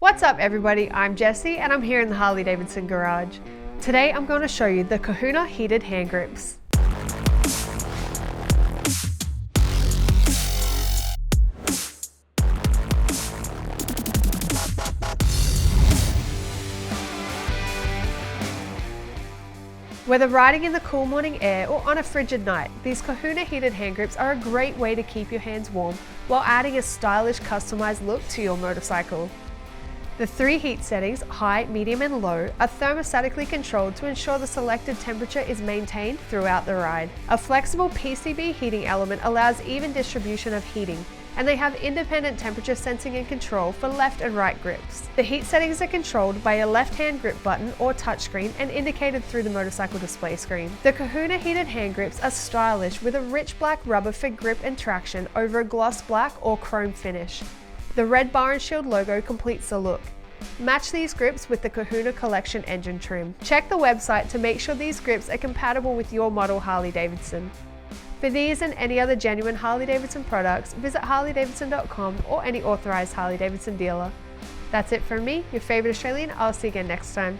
What's up everybody, I'm Jessie and I'm here in the Harley-Davidson garage. Today I'm going to show you the Kahuna heated hand grips. Whether riding in the cool morning air or on a frigid night, these Kahuna heated hand grips are a great way to keep your hands warm while adding a stylish customized look to your motorcycle. The three heat settings, high, medium and low, are thermostatically controlled to ensure the selected temperature is maintained throughout the ride. A flexible PCB heating element allows even distribution of heating, and they have independent temperature sensing and control for left and right grips. The heat settings are controlled by a left-hand grip button or touchscreen and indicated through the motorcycle display screen. The Kahuna heated hand grips are stylish with a rich black rubber for grip and traction over a gloss black or chrome finish. The red bar and shield logo completes the look. Match these grips with the Kahuna Collection engine trim. Check the website to make sure these grips are compatible with your model Harley-Davidson. For these and any other genuine Harley-Davidson products, visit harleydavidson.com or any authorized Harley-Davidson dealer. That's it from me, your favorite Australian. I'll see you again next time.